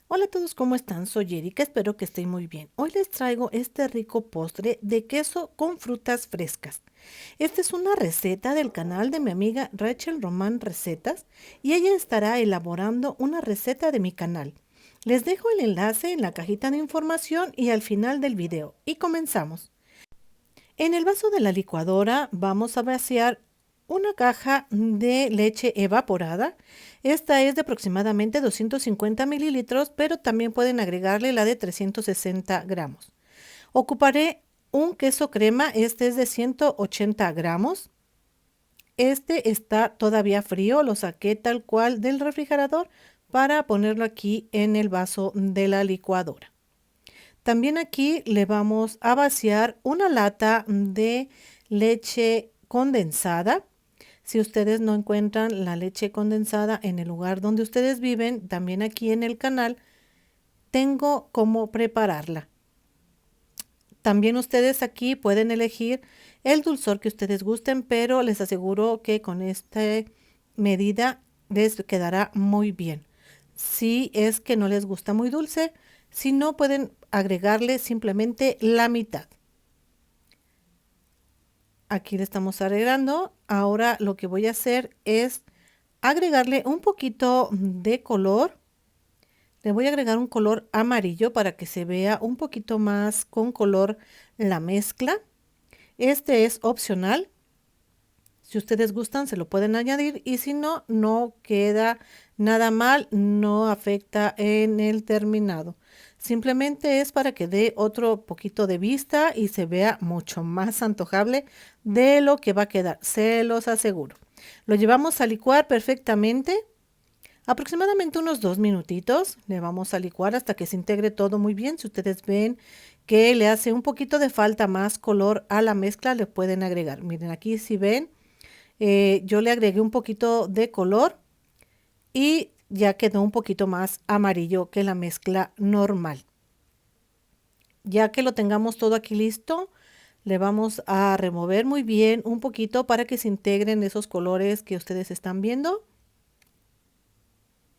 Hola a todos, ¿cómo están? Soy Erika, espero que estén muy bien. Hoy les traigo este rico postre de queso con frutas frescas. Esta es una receta del canal de mi amiga Rachel Román Recetas y ella estará elaborando una receta de mi canal. Les dejo el enlace en la cajita de información y al final del video. Y comenzamos. En el vaso de la licuadora vamos a vaciar una caja de leche evaporada. Esta es de aproximadamente 250 mililitros, pero también pueden agregarle la de 360 gramos. Ocuparé un queso crema, este es de 180 gramos. Este está todavía frío, lo saqué tal cual del refrigerador para ponerlo aquí en el vaso de la licuadora. También aquí le vamos a vaciar una lata de leche condensada. Si ustedes no encuentran la leche condensada en el lugar donde ustedes viven, también aquí en el canal tengo cómo prepararla. También ustedes aquí pueden elegir el dulzor que ustedes gusten, pero les aseguro que con esta medida les quedará muy bien. Si es que no les gusta muy dulce, si no pueden agregarle simplemente la mitad. Aquí le estamos agregando. Ahora lo que voy a hacer es agregarle un poquito de color. Le voy a agregar un color amarillo para que se vea un poquito más con color la mezcla. Este es opcional. Si ustedes gustan, se lo pueden añadir y si no, no queda nada mal, no afecta en el terminado. Simplemente es para que dé otro poquito de vista y se vea mucho más antojable de lo que va a quedar, se los aseguro. Lo llevamos a licuar perfectamente, aproximadamente unos 2 minutitos. Le vamos a licuar hasta que se integre todo muy bien. Si ustedes ven que le hace un poquito de falta más color a la mezcla, le pueden agregar. Miren, aquí si ven, yo le agregué un poquito de color y ya quedó un poquito más amarillo que la mezcla normal. Ya que lo tengamos todo aquí listo, le vamos a remover muy bien un poquito para que se integren esos colores que ustedes están viendo.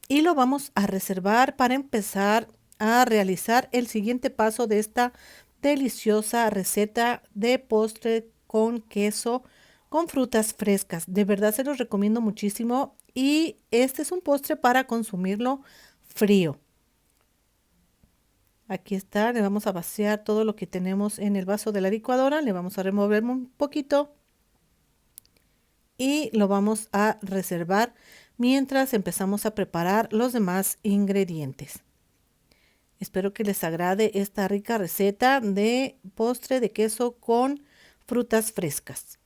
Y lo vamos a reservar para empezar a realizar el siguiente paso de esta deliciosa receta de postre con queso con frutas frescas. De verdad se los recomiendo muchísimo y este es un postre para consumirlo frío. Aquí está, le vamos a vaciar todo lo que tenemos en el vaso de la licuadora, le vamos a remover un poquito y lo vamos a reservar mientras empezamos a preparar los demás ingredientes. Espero que les agrade esta rica receta de postre de queso con frutas frescas.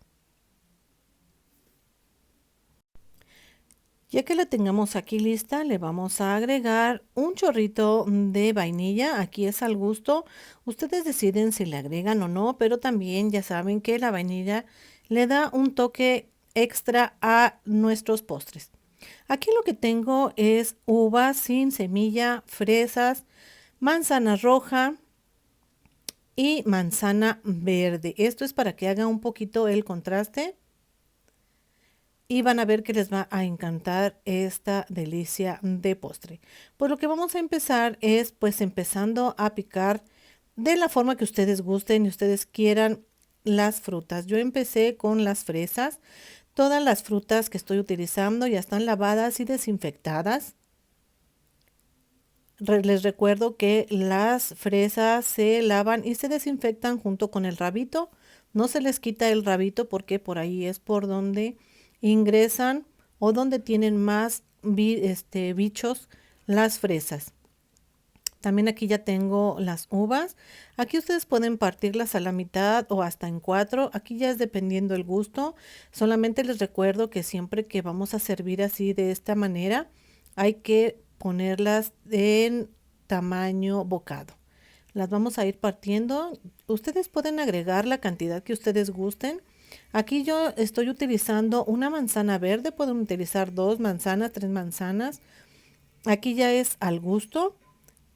Ya que la tengamos aquí lista, le vamos a agregar un chorrito de vainilla. Aquí es al gusto. Ustedes deciden si le agregan o no, pero también ya saben que la vainilla le da un toque extra a nuestros postres. Aquí lo que tengo es uvas sin semilla, fresas, manzana roja y manzana verde. Esto es para que haga un poquito el contraste y van a ver que les va a encantar esta delicia de postre. Pues lo que vamos a empezar es pues empezando a picar de la forma que ustedes gusten y ustedes quieran las frutas. Yo empecé con las fresas. Todas las frutas que estoy utilizando ya están lavadas y desinfectadas. Les recuerdo que las fresas se lavan y se desinfectan junto con el rabito. No se les quita el rabito porque por ahí es por donde ingresan o donde tienen más bichos las fresas. También aquí ya tengo las uvas. Aquí ustedes pueden partirlas a la mitad o hasta en cuatro. Aquí ya es dependiendo el gusto. Solamente les recuerdo que siempre que vamos a servir así de esta manera, hay que ponerlas en tamaño bocado. Las vamos a ir partiendo. Ustedes pueden agregar la cantidad que ustedes gusten. Aquí yo estoy utilizando una manzana verde. Pueden utilizar 2 manzanas, 3 manzanas. Aquí ya es al gusto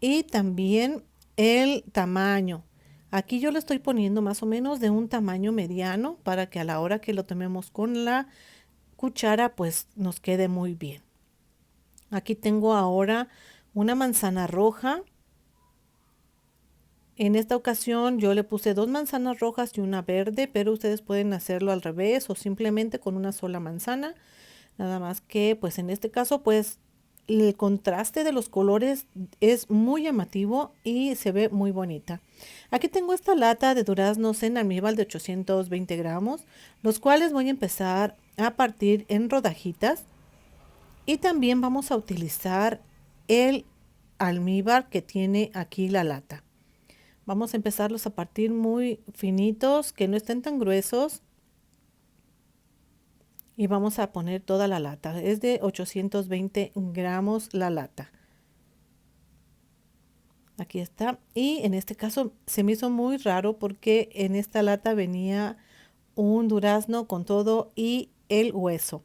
y también el tamaño. Aquí yo le estoy poniendo más o menos de un tamaño mediano para que a la hora que lo tomemos con la cuchara pues nos quede muy bien. Aquí tengo ahora una manzana roja. En esta ocasión yo le puse 2 manzanas rojas y una verde, pero ustedes pueden hacerlo al revés o simplemente con una sola manzana. Nada más que pues en este caso pues el contraste de los colores es muy llamativo y se ve muy bonita. Aquí tengo esta lata de duraznos en almíbar de 820 gramos, los cuales voy a empezar a partir en rodajitas. Y también vamos a utilizar el almíbar que tiene aquí la lata. Vamos a empezarlos a partir muy finitos, que no estén tan gruesos. Y vamos a poner toda la lata. Es de 820 gramos la lata. Aquí está. Y en este caso se me hizo muy raro porque en esta lata venía un durazno con todo y el hueso.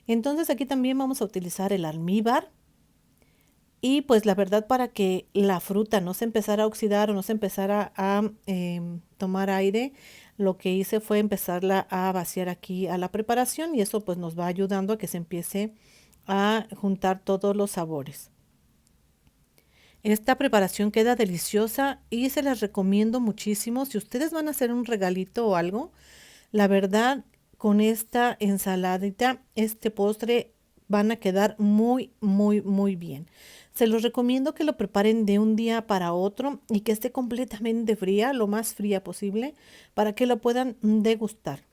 Entonces aquí también vamos a utilizar el almíbar. Y pues la verdad, para que la fruta no se empezara a oxidar o no se empezara a tomar aire, lo que hice fue empezarla a vaciar aquí a la preparación y eso pues nos va ayudando a que se empiece a juntar todos los sabores. Esta preparación queda deliciosa y se las recomiendo muchísimo. Si ustedes van a hacer un regalito o algo, la verdad, con esta ensaladita, este postre van a quedar muy, muy, muy bien. Se los recomiendo que lo preparen de un día para otro y que esté completamente fría, lo más fría posible, para que lo puedan degustar.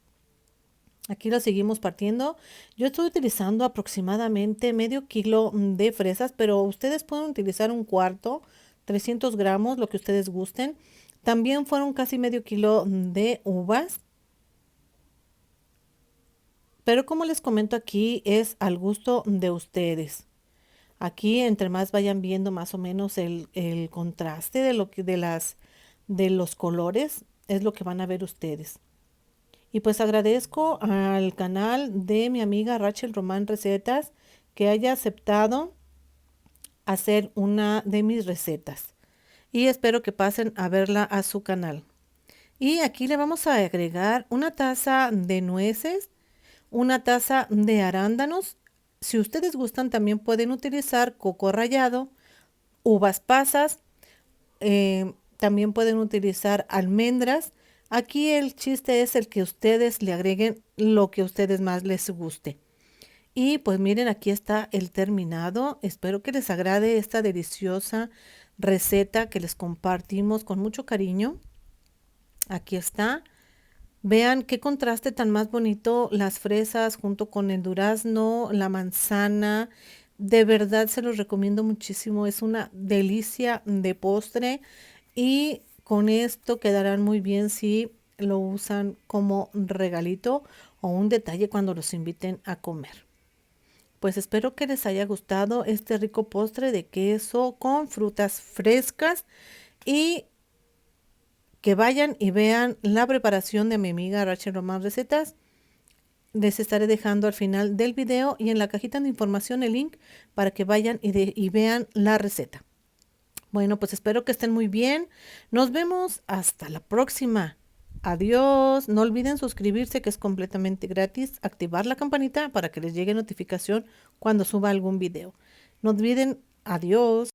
Aquí lo seguimos partiendo. Yo estoy utilizando aproximadamente medio kilo de fresas, pero ustedes pueden utilizar un cuarto, 300 gramos, lo que ustedes gusten. También fueron casi medio kilo de uvas. Pero como les comento aquí, es al gusto de ustedes. Aquí, entre más vayan viendo más o menos el contraste de lo que de los colores, es lo que van a ver ustedes. Y pues agradezco al canal de mi amiga Rachel Román Recetas que haya aceptado hacer una de mis recetas. Y espero que pasen a verla a su canal. Y aquí le vamos a agregar una taza de nueces, una taza de arándanos. Si ustedes gustan, también pueden utilizar coco rallado, uvas pasas, también pueden utilizar almendras. Aquí el chiste es el que ustedes le agreguen lo que a ustedes más les guste. Y pues miren, aquí está el terminado. Espero que les agrade esta deliciosa receta que les compartimos con mucho cariño. Aquí está. Vean qué contraste tan más bonito, las fresas junto con el durazno, la manzana. De verdad se los recomiendo muchísimo. Es una delicia de postre y con esto quedarán muy bien si lo usan como regalito o un detalle cuando los inviten a comer. Pues espero que les haya gustado este rico postre de queso con frutas frescas y que vayan y vean la preparación de mi amiga Rachel Román Recetas. Les estaré dejando al final del video y en la cajita de información el link para que vayan y vean la receta. Bueno, pues espero que estén muy bien. Nos vemos hasta la próxima. Adiós. No olviden suscribirse, que es completamente gratis. Activar la campanita para que les llegue notificación cuando suba algún video. No olviden. Adiós.